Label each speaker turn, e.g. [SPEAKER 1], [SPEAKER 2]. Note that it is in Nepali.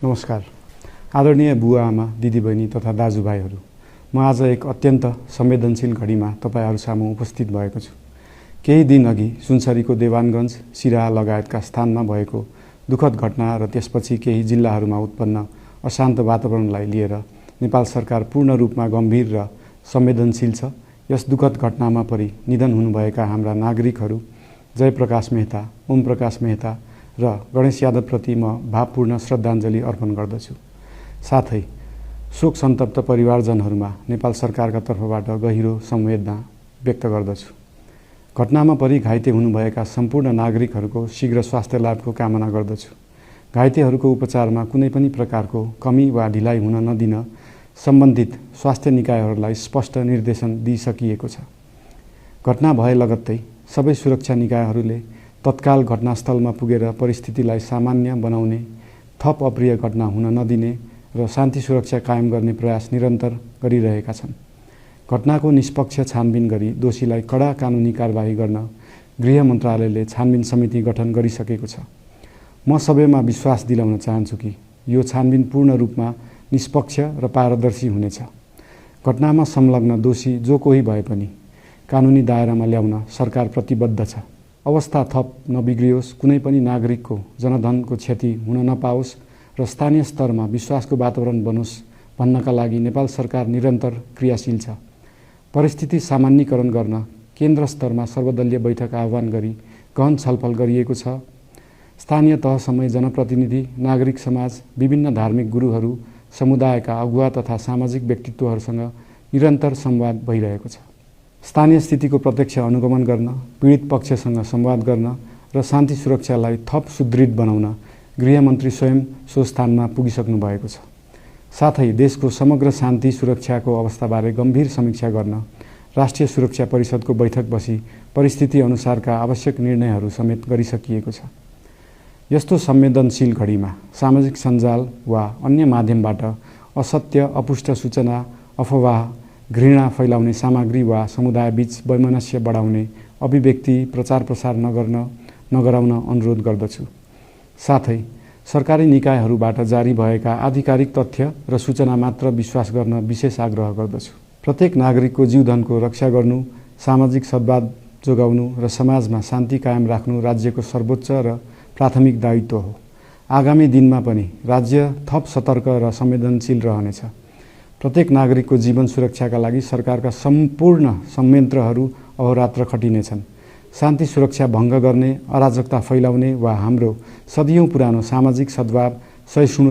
[SPEAKER 1] नमस्कार। आदरणीय बुवा आमा, दिदीबहिनी तथा दाजुभाइहरू, म आज एक अत्यन्त संवेदनशील घडीमा तपाईहरू सामु उपस्थित भएको छु। केही दिन अघि सुनसरीको देवानगञ्ज, सिराहा लगायतका स्थानमा भएको दुःखद घटना र त्यसपछि केही जिल्लाहरूमा उत्पन्न अशान्त वातावरणलाई लिएर नेपाल सरकार पूर्ण रूपमा गम्भीर र संवेदनशील छ। यस दुःखद घटनामा परि निधन हुनुभएका हाम्रा नागरिकहरू जयप्रकाश मेहता, ओम प्रकाश मेहता र गणेश यादवप्रति म भावपूर्ण श्रद्धाञ्जली अर्पण गर्दछु। साथै शोक सन्तप्त परिवारजनहरूमा नेपाल सरकारका तर्फबाट गहिरो संवेदना व्यक्त गर्दछु। घटनामा परि घाइते हुनुभएका सम्पूर्ण नागरिकहरूको शीघ्र स्वास्थ्य लाभको कामना गर्दछु। घाइतेहरूको उपचारमा कुनै पनि प्रकारको कमी वा ढिलाइ हुन नदिन सम्बन्धित स्वास्थ्य निकायहरूलाई स्पष्ट निर्देशन दिइसकिएको छ। घटना भए लगत्तै सबै सुरक्षा निकायहरूले तत्काल घटनास्थलमा पुगेर परिस्थितिलाई सामान्य बनाउने, थप अप्रिय घटना हुन नदिने र शान्ति सुरक्षा कायम गर्ने प्रयास निरन्तर गरिरहेका छन्। घटनाको निष्पक्ष छानबिन गरी दोषीलाई कडा कानुनी कारबाही गर्न गृह मन्त्रालयले छानबिन समिति गठन गरिसकेको छ। म सबैमा विश्वास दिलाउन चाहन्छु कि यो छानबिन पूर्ण रूपमा निष्पक्ष र पारदर्शी हुनेछ। घटनामा संलग्न दोषी जो कोही भए पनि कानुनी दायरामा ल्याउन सरकार प्रतिबद्ध छ। अवस्था थप नबिग्रियोस्, कुनै पनि नागरिकको जनधनको क्षति हुन नपाओस् र स्थानीय स्तरमा विश्वासको वातावरण बनोस् भन्नका लागि नेपाल सरकार निरन्तर क्रियाशील छ। परिस्थिति सामान्यीकरण गर्न केन्द्र स्तरमा सर्वदलीय बैठक आह्वान गरी गहन छलफल गरिएको छ। स्थानीय तहसम्मै जनप्रतिनिधि, नागरिक समाज, विभिन्न धार्मिक गुरुहरू, समुदायका अगुवा तथा सामाजिक व्यक्तित्वहरूसँग निरन्तर संवाद भइरहेको छ। स्थानीय स्थितिको प्रत्यक्ष अनुगमन गर्न, पीडित पक्षसँग संवाद गर्न र शान्ति सुरक्षालाई थप सुदृढ बनाउन गृहमन्त्री स्वयं सो स्थानमा पुगिसक्नु भएको छ। साथै देशको समग्र शान्ति सुरक्षाको अवस्थाबारे गम्भीर समीक्षा गर्न राष्ट्रिय सुरक्षा परिषदको बैठक बसी परिस्थिति अनुसारका आवश्यक निर्णयहरू समेत गरिसकिएको छ। यस्तो संवेदनशील घडीमा सामाजिक सञ्जाल वा अन्य माध्यमबाट असत्य, अपुष्ट सूचना, अफवाह, घृणा फैलाउने सामग्री वा समुदायबीच वैमनस्य बढाउने अभिव्यक्ति प्रचार प्रसार नगराउन अनुरोध गर्दछु। साथै सरकारी निकायहरूबाट जारी भएका आधिकारिक तथ्य र सूचना मात्र विश्वास गर्न विशेष आग्रह गर्दछु। प्रत्येक नागरिकको जीवधनको रक्षा गर्नु, सामाजिक सद्भाव जोगाउनु र समाजमा शान्ति कायम राख्नु राज्यको सर्वोच्च र प्राथमिक दायित्व हो। आगामी दिनमा पनि राज्य थप सतर्क र संवेदनशील रहनेछ। प्रत्येक नागरिकको जीवन सुरक्षाका लागि सरकारका सम्पूर्ण संयन्त्रहरू अहोरात्र खटिनेछन्। शान्ति सुरक्षा भङ्ग गर्ने, अराजकता फैलाउने वा हाम्रो सदियौं पुरानो सामाजिक सद्भाव, सहिष्णु